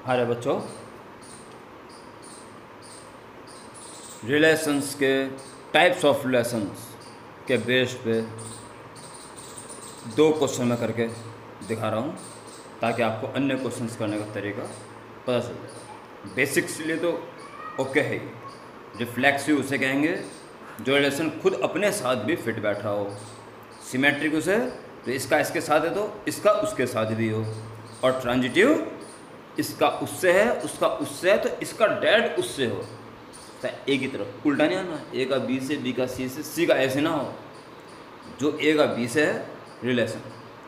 हमारे बच्चों, रिलेशंस के टाइप्स ऑफ रिलेशंस के बेस पे 2 क्वेश्चन मैं करके दिखा रहा हूँ ताकि आपको अन्य क्वेश्चंस करने का तरीका पता चल जाए। बेसिक्स लिए तो ओके है ही। रिफ्लेक्सिव उसे कहेंगे जो रिलेशन खुद अपने साथ भी फिट बैठ रहा हो। सिमेट्रिक उसे तो इसका इसके साथ है तो इसका उसके साथ भी हो। और ट्रांजिटिव इसका उससे है, उसका उससे है तो इसका डायरेक्ट उससे हो। ए की तरफ उल्टा नहीं आना, ए का बी से, बी का सी से, सी का ऐसे ना हो। जो ए का बी से है रिलेशन,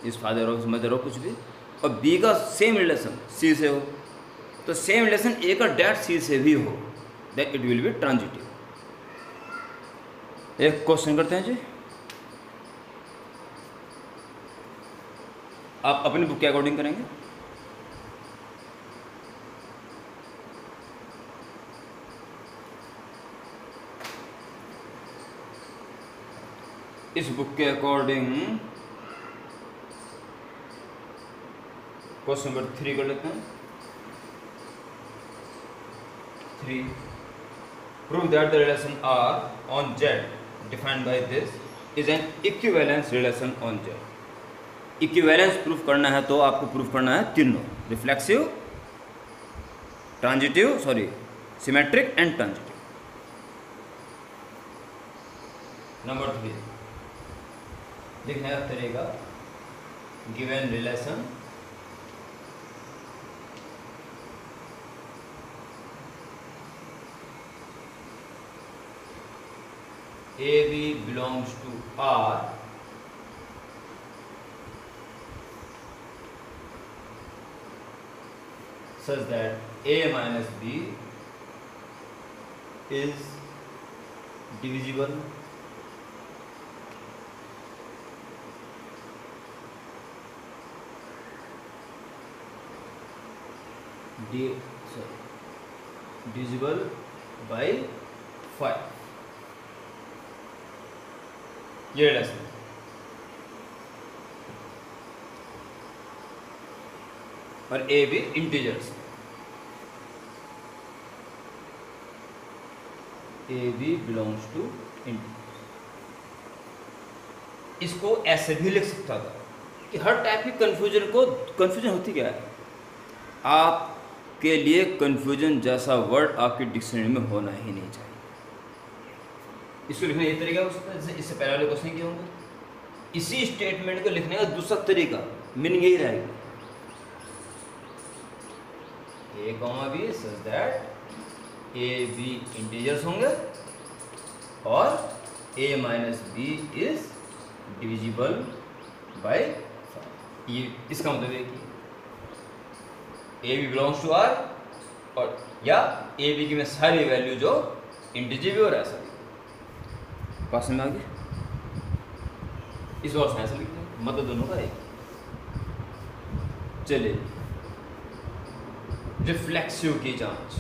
इस फादर हो, मदर हो, कुछ भी, और बी का सेम रिलेशन सी से हो, तो सेम रिलेशन ए का डायरेक्ट सी से भी हो, that it will be transitive. एक क्वेश्चन करते हैं जी। आप अपनी बुक के अकॉर्डिंग करेंगे। इस बुक के अकॉर्डिंग क्वेश्चन नंबर 3 कर लेते हैं। 3, prove that the relation R on Z defined by this is an equivalence relation on Z। Equivalence proof करना है तो आपको प्रूफ करना है तीनों, reflexive, transitive, symmetric and transitive. Number 3 लिखने का तरीका, given relation AB belongs to R such that A minus B is divisible divisible by 5। ये रिलेशन और ए भी integers, a B belongs to integers. इसको ऐसे भी लिख सकता था कि हर टाइप की कंफ्यूजन होती क्या है, आपके लिए कंफ्यूजन जैसा वर्ड आपकी डिक्शनरी में होना ही नहीं चाहिए। इसको लिखने ये तरीका हो सकता है, जैसे इससे पहले वाले क्वेश्चन किए होंगे, इसी स्टेटमेंट को लिखने का दूसरा तरीका, मीनिंग यही रहेगा, A comma B such that A B integers होंगे और A minus B is divisible by 5। ये इसका मतलब है कि A B belongs to R और या ए बी की में सारी वैल्यू जो इंटीजर भी और ऐसा भी। क्वेश्चन में आगे इस और से ऐसा लिखते हैं, मतलब दोनों का एक। चलिए रिफ्लेक्सिव की जांच,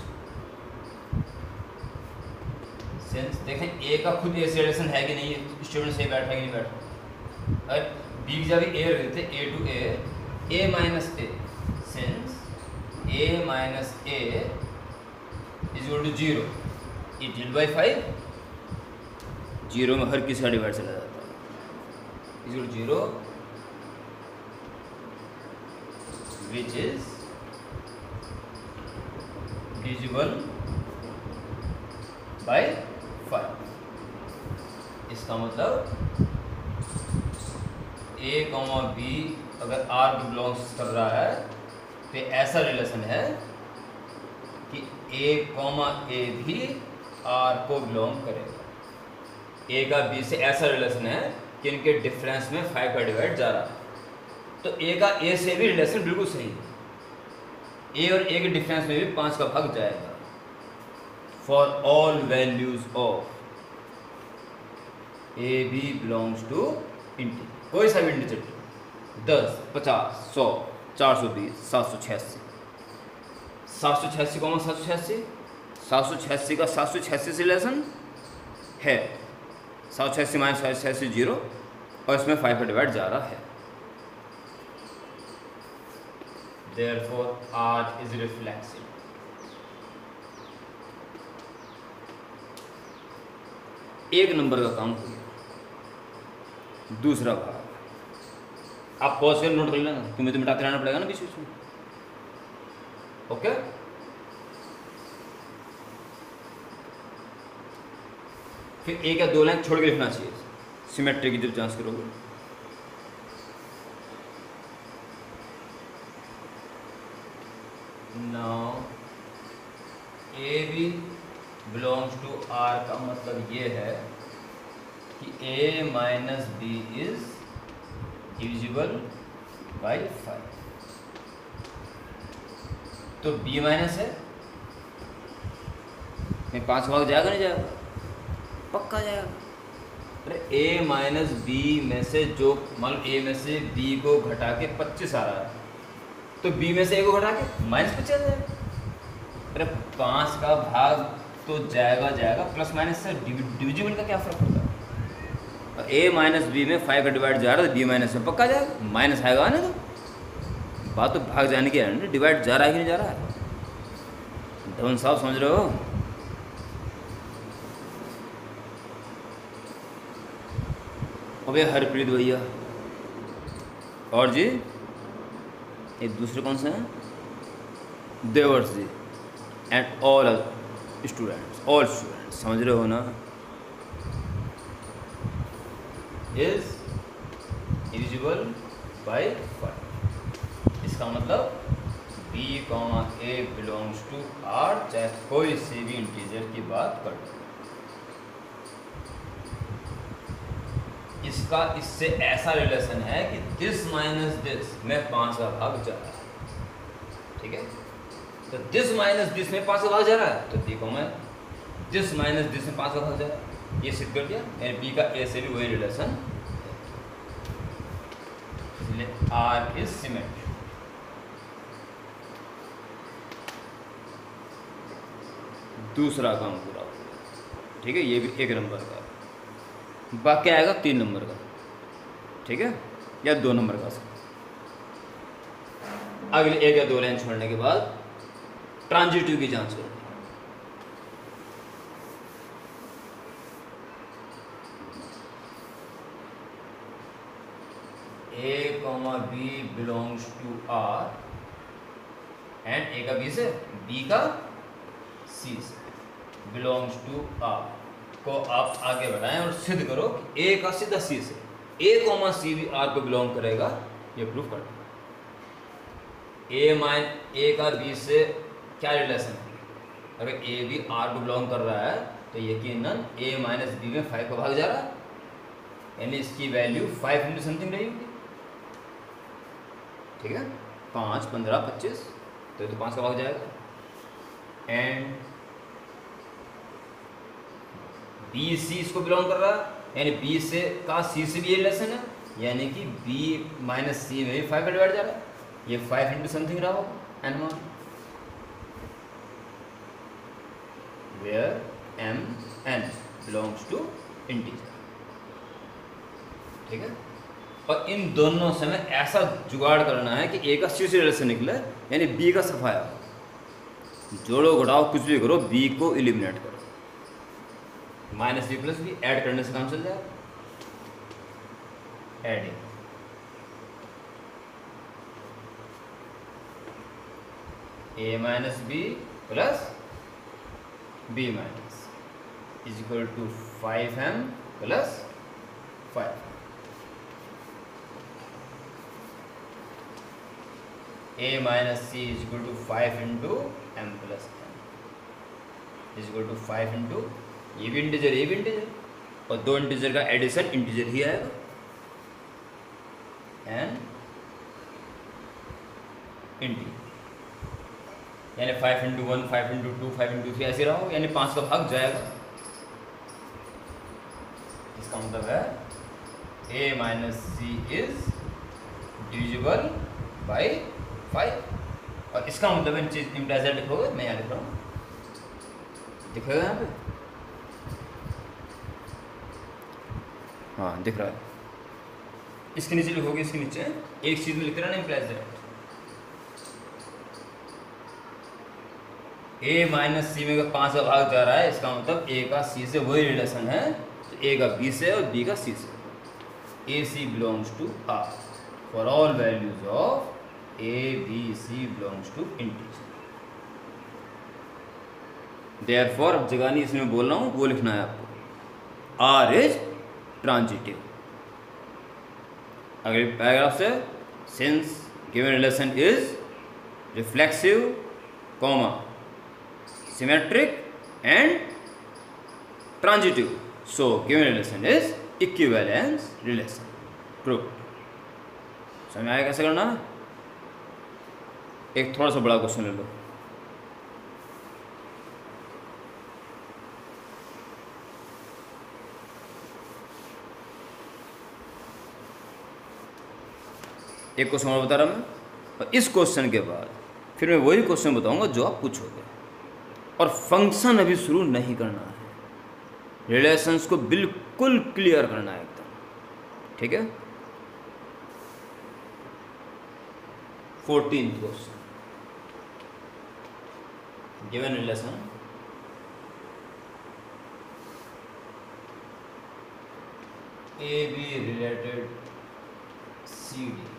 सेंस देखें ए का खुद ऐसे रिलेशन है कि नहीं, स्टूडेंट से बैठा कि नहीं बैठा। अगर बी की जगह ए रख देते, A to A minus A, since A minus A is equal to 0, ये डिवाइड बाई 5, 0 में हर किसी का डिवाइड चला जाता है, is equal to 0 which is divisible by 5। इसका मतलब ए कॉमा बी अगर आर को बिलोंग्स कर रहा है तो ऐसा रिलेशन है कि ए कॉमा ए भी आर को बिलोंग करेगा। ए का बी से ऐसा रिलेशन है कि इनके डिफरेंस में 5 का डिवाइड जा रहा है, तो ए का ए से भी रिलेशन बिल्कुल सही है, ए और ए के डिफरेंस में भी 5 का भाग जाएगा। For all values of A B belongs to integer, कोई सा भी इंटीजर, 10, 50, 100, 420, 786, 786 कॉमा 786, 786 का 786 से रिलेशन है, 786 माइनस 786 0 और इसमें 5 का डिवाइड जा रहा है। therefore R is reflexive. एक नंबर का काम हो गया। दूसरा भाग आप पॉज कर नोट कर लेना, तुम्हें तो मिटाते रहना पड़ेगा ना बीच बीच में। ओके, फिर एक या दो लाइन छोड़ के लिखना चाहिए सिमेट्री की जब जांच करोगे। Now a B belongs to R का मतलब ये है कि a minus B is divisible by 5। तो b माइनस है, में 5 भाग जाएगा नहीं जाएगा? पक्का जाएगा। अरे a माइनस बी में से जो मान लो a में से b को घटा के 25 आ रहा है, तो b में से a को घटा के माइनस 25 आ जाएगा। अरे 5 का भाग तो जाएगा जाएगा, प्लस माइनस से डिविजिबल का क्या फर्क पड़ता है? a माइनस बी में 5 का डिवाइड जा रहा है तो b माइनस में पक्का जाएगा, माइनस आएगा ना। तो बात तो भाग जाने की है ना, डिवाइड जा रहा है कि नहीं जा रहा है? धवन साहब समझ रहे हो? अबे हरप्रीत भैया और जी एक दूसरे कौन से हैं? देवर्स जी एंड ऑल स्टूडेंट्स समझ रहे हो ना? Is divisible by 5। इसका मतलब b, a belongs to r, चाहे कोई से भी इंटीजर की बात कर लो। इसका इससे ऐसा रिलेशन है कि दिस माइनस दिस में 5 का भाग जा रहा है, ठीक है? तो दिस माइनस दिस में 5 का भाग जा रहा है, तो देखो मैं दिस माइनस दिस में 5 का भाग जा रहा है, ये सिद्ध कर दिया। यानी बी का ए से भी वही रिलेशन है, इसलिए आर इज सिमेट्रिक। दूसरा काम पूरा, ठीक है? ये भी 1 नंबर का, बाकी आएगा 3 नंबर का, ठीक है? या 2 नंबर का। अगले 1 या 2 लाइन छोड़ने के बाद ट्रांजिटिव की जांच करो। a, b belongs to r and a का b से, b का c से, बिलोंग्स टू r को आप आगे बढ़ाएं और सिद्ध करो कि a का सीधा c से, a, c भी r को बिलोंग करेगा, ये प्रूफ कर दो। a का b से क्या रिलेशन है? अगर a भी r को बिलोंग कर रहा है तो यकीनन a माइनस b में 5 का भाग जा रहा है, यानी इसकी वैल्यू 5 इंटू समथिंग रहेगी, ठीक है? 5, 15, 25, तो ये तो 5 का भाग जाएगा। एंड बी सी इसको बिलोंग कर रहा है, यानी बी से का सी से भी ये रिलेशन है, यानी कि बी माइनस सी में भी 5 का डिवाइड जा रहा है, ये 5 इंटू समथिंग रहा होगा N 1, where M N belongs to integer, ठीक है? और इन दोनों से में ऐसा जुगाड़ करना है कि ए का सी से रिलेशन निकले, यानी बी का सफाया, जोड़ो घटाओ कुछ भी करो, बी को एलिमिनेट करो, minus B plus B add करने से काम चल जाएगा। Adding a minus B plus B minus is equal to 5m plus 5। a minus C is equal to 5 into M plus M is equal to 5 into, ये भी integer ये भी integer, और 2 इंटीजर का एडिशन इंटीजर ही आएगा, and integer, यानी 5 into 1, 5 into 2, 5 into 3 ऐसे रहो, यानी 5 का भाग जाएगा। इसका मतलब है a minus C is divisible by 5, और इसका मतलब इन चीज इम्प्लाइजर लिखोगे, मैं यहाँ लिख रहा हूँ, दिखेगा यहाँ पे? हाँ दिख रहा है। इसके नीचे लिखोगे, इसके नीचे एक चीज में लिख रहा है ना इम्प्लाइजर, ए माइनस सी में 5 का भाग जा रहा है, इसका मतलब ए का सी से वही रिलेशन है, तो ए का बी से और बी का सी से। A C belongs to R for all values of A B C belongs to integer. Therefore अब जगह नहीं इसमें बोल रहा हूँ, वो लिखना है आपको, आर इज ट्रांजिटिव। अगले पैराग्राफ से, since given relation is reflexive comma symmetric and transitive, so given relation is equivalence relation. Prove. समझ आया कैसे करना है? एक थोड़ा सा बड़ा क्वेश्चन ले लो। एक क्वेश्चन और बता रहा मैं, और इस क्वेश्चन के बाद फिर मैं वही क्वेश्चन बताऊंगा जो आप पूछोगे। और फंक्शन अभी शुरू नहीं करना है, रिलेशंस को बिल्कुल क्लियर करना है एकदम, ठीक है। 14th question, given relation A B related C D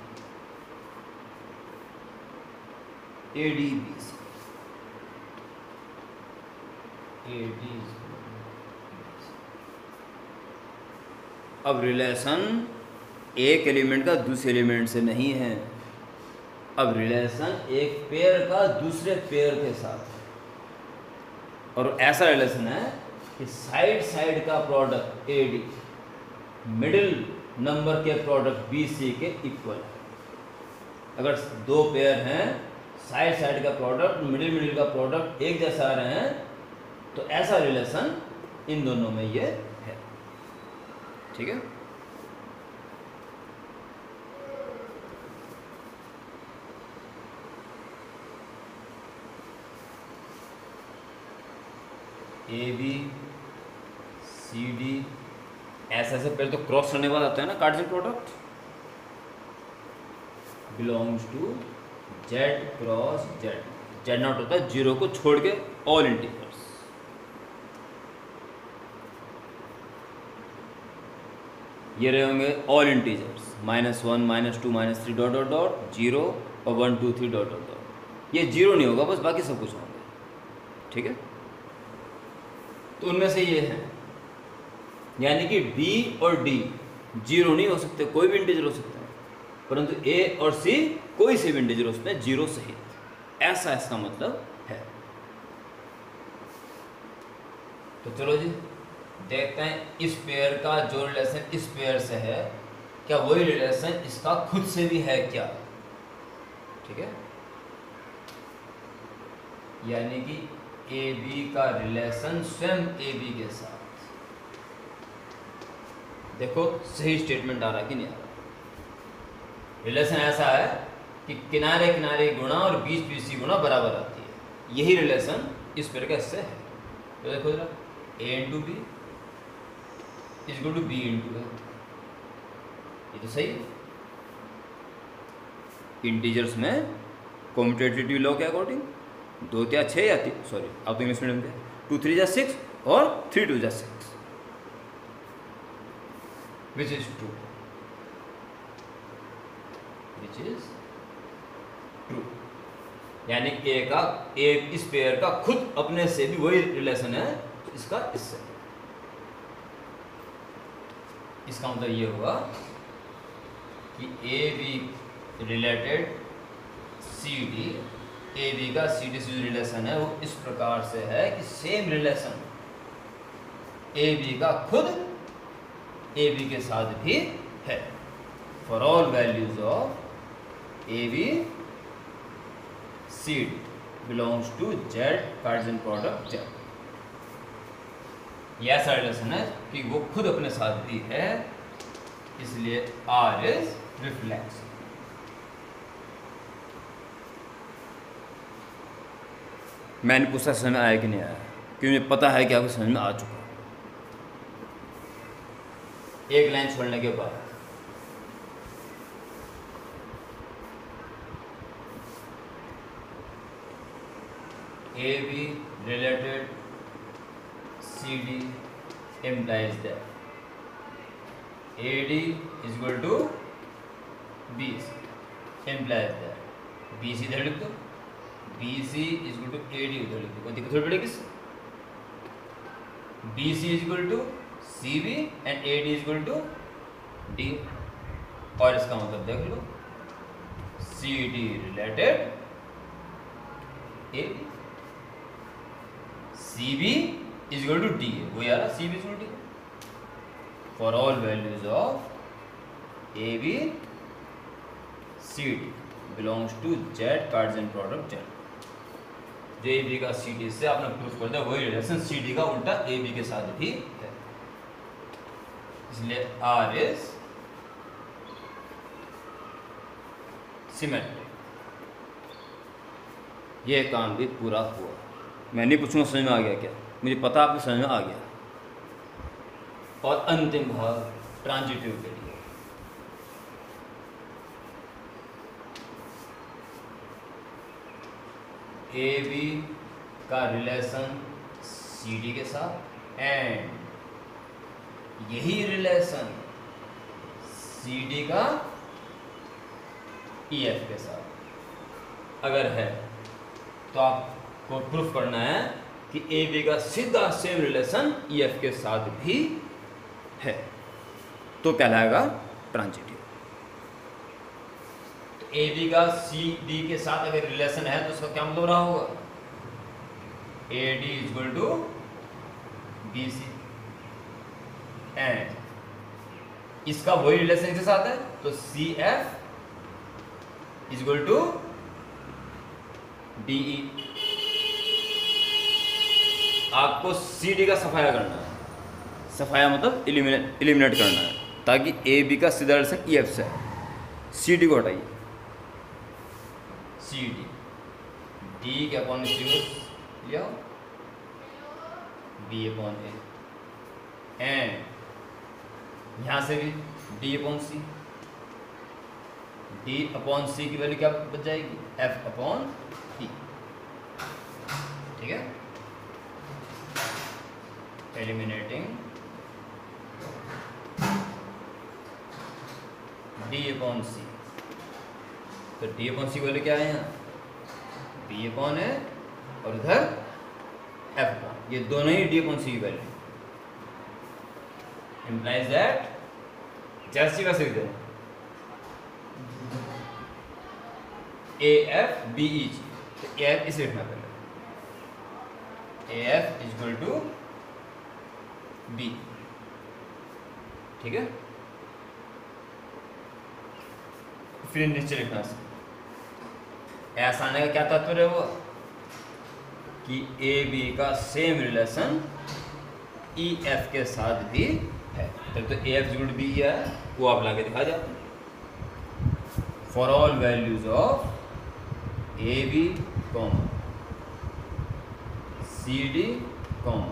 A D B C A D. अब रिलेशन एक एलिमेंट का दूसरे एलिमेंट से नहीं है, अब रिलेशन एक पेयर का दूसरे पेयर के साथ है, और ऐसा रिलेशन है कि साइड साइड का product A D middle number के प्रोडक्ट बी सी के इक्वल है। अगर दो पेयर हैं, साइड साइड का प्रोडक्ट मिडिल का प्रोडक्ट एक जैसा आ रहे हैं, तो ऐसा रिलेशन इन दोनों में ये है, ठीक है। ए बी सी डी ऐसे पहले तो क्रॉस करने के बाद आता है ना Cartesian product, belongs to Z cross Z. Z not होता है जीरो को छोड़ के ऑल इंटीजर्स। ये रहे होंगे all integers, -1 -2 -3 dot dot dot 0 और 1 2 3 डॉट डॉट डॉट। ये जीरो नहीं होगा, बस बाकी सब कुछ होंगे, ठीक है। तो उनमें से ये है, यानी कि बी और डी जीरो नहीं हो सकते, कोई भी इंटीजर हो सकता है, परंतु ए और सी कोई से भी इंटीजर हो सकते हैं जीरो सहित, ऐसा इसका मतलब है। तो चलो जी देखते हैं इस पेयर का जो रिलेशन इस पेयर से है, क्या वही रिलेशन इसका खुद से भी है क्या, ठीक है। यानी कि ए बी का रिलेशन स्वयं ए बी के साथ, देखो सही स्टेटमेंट आ रहा है कि नहीं आ रहा। रिलेशन ऐसा है कि किनारे किनारे गुणा और बीच बीच सी गुणा बराबर आती है, यही रिलेशन इस पेयर का इससे है। तो देखो जरा, A into B is equal to B into A, ये तो सही है। इंटीजर्स में कॉम्यूटेटिव लॉ के अकॉर्डिंग 2 या 6 या 3, सॉरी आप तो इंग्लिश मीडियम के, 2 3 जा 6 और 3 2 जा 6, which is true, which is true. यानी ए इस पेयर का खुद अपने से भी वही रिलेशन है इसका इससे। इसका मतलब ये होगा कि A B related C D, A B का सी डी से जो रिलेशन है वो इस प्रकार से है कि सेम रिलेशन ए बी का खुद ए बी के साथ भी है, for all values of A B C D belongs to Z Cartesian product Z. ये ऐसा रिलेशन है कि वो खुद अपने साथ भी है, इसलिए आर इज रिफ्लेक्स। मैंने पूछा समझ में आया कि नहीं आया, क्योंकि मुझे पता है कि आपको समझ में आ चुका है। एक लाइन छोड़ने के बाद A B related C D implies that AD is equal to BC implies that BC इधर लिख दो, BC is equal to AD उधर लिख दो, कोई दिक्कत थोड़ी पड़ेगी इससे। BC is equal to CB and AD is equal to D, और इसका मतलब देख लो CD related AB, CB is equal to D, वो यार CB is equal to D for all values of AB CD belongs to Z Cartesian product Z। जो AB का CD से आपने प्रूफ कर दिया वही रिलेशन CD का उल्टा AB के साथ भी है, इसलिए R is सिमेट्रिक। ये काम भी पूरा हुआ। मैं नहीं पूछूंगा समझ में आ गया क्या, मुझे पता आपको समझ में आ गया। और अंतिम भाग ट्रांजिटिव के लिए, ए बी का रिलेशन सी डी के साथ एंड यही रिलेशन सी डी का ई एफ के साथ अगर है तो आपको प्रूफ करना है कि ए बी का सीधा सेम रिलेशन ई एफ के साथ भी है, तो कहलाएगा ट्रांजिटिव। तो ए बी का सी डी के साथ अगर रिलेशन है तो उसका क्या मतलब रहा होगा, A D is equal to B C and इसका वही रिलेशन के साथ है तो C F is equal to D E. आपको सी डी का सफाया करना है, सफाया मतलब एलिमिनेट करना है, ताकि ए बी का सीधा रिलेशन ई एफ से है। सी डी को हटाइए, सी डी डी के अपॉन सी लिया बी अपॉन ए एंड यहाँ से भी डी अपॉन सी, डी अपॉन सी की वैल्यू क्या बच जाएगी, एफ अपॉन ई। ठीक है, एलिमिनेटिंग डी अपॉन सी, तो डी अपॉन सी वैल्यू क्या है यहाँ, बी अपॉन है और उधर एफ अपॉन, ये दोनों ही डी अपॉन सी की वैल्यू implies that जैसी का सीख दें ए एफ बी ई जी, तो ए एफ इसे लिखना पहले, A F is equal to B. ठीक है, फिर नीचे लिखना ऐसा आने का क्या तात्पर्य हुआ कि ए बी का सेम रिलेशन ई एफ के साथ भी है, तब तो A F equal to B है वो आप लाके दिखा जाते हैं। For all values of A B comma C D comma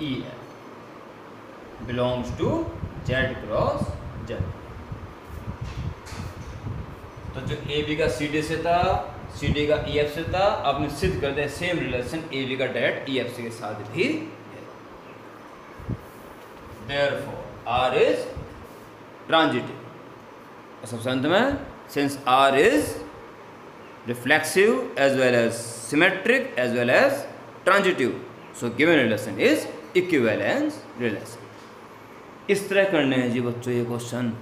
E F belongs to Z cross Z. तो जो ए बी का सी डी से था, सी डी का ई एफ से था, आपने सिद्ध कर दिया सेम रिलेशन ए बी का डायरेक्ट ई एफ सी के साथ भी है। Therefore, R is transitive। और सबसे अंत में, since R is reflexive as well as symmetric as well as transitive, so given relation is equivalence relation। इस तरह करने हैं जी बच्चों ये क्वेश्चन।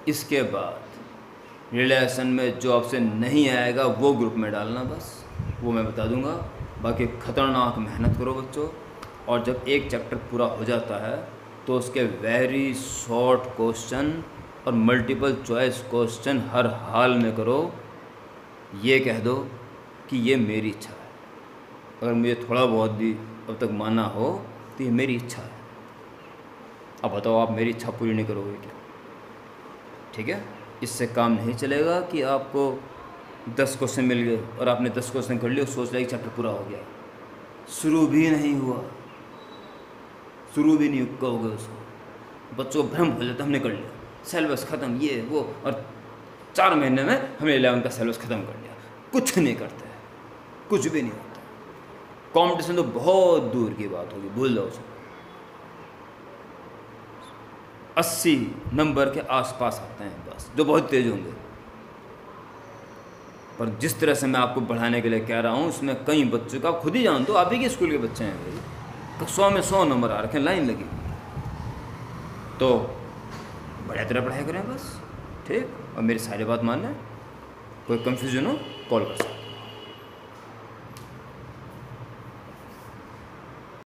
इसके बाद रिलेशन में जो आपसे नहीं आएगा वो ग्रुप में डालना, बस वो मैं बता दूंगा। बाकी खतरनाक मेहनत करो बच्चों, और जब एक चैप्टर पूरा हो जाता है तो उसके वेरी शॉर्ट क्वेश्चन और मल्टीपल चॉइस क्वेश्चन हर हाल में करो। ये कह दो कि ये मेरी इच्छा है, अगर मुझे थोड़ा बहुत भी अब तक माना हो तो ये मेरी इच्छा है। अब बताओ आप मेरी इच्छा पूरी नहीं करोगे क्या? ठीक है, इससे काम नहीं चलेगा कि आपको 10 क्वेश्चन मिल गए और आपने 10 क्वेश्चन कर लिए, सोच लिया कि चैप्टर पूरा हो गया। शुरू भी नहीं हुआ, शुरू भी नहीं कहोगे उसको, बच्चों को भ्रम हो जाता हमने कर लिया, सिलेबस ख़त्म, ये वो, और 4 महीने में हमने 11 का सिलेबस ख़त्म कर लिया। कुछ नहीं करते, कुछ भी नहीं होता। कंपटीशन तो बहुत दूर की बात होगी, भूल जाओ उसको। 80 नंबर के आसपास आते हैं बस, जो बहुत तेज होंगे। पर जिस तरह से मैं आपको बढ़ाने के लिए कह रहा हूँ, उसमें कई बच्चों का, आप खुद ही जानते हो, आप ही के स्कूल के बच्चे हैं भाई, 100 में 100 नंबर आ रखे हैं, लाइन लगी। तो बढ़िया तरह पढ़ाई करें बस, ठीक। और मेरी सारी बात मानना, कोई कन्फ्यूजन हो कॉल कर सकते हैं।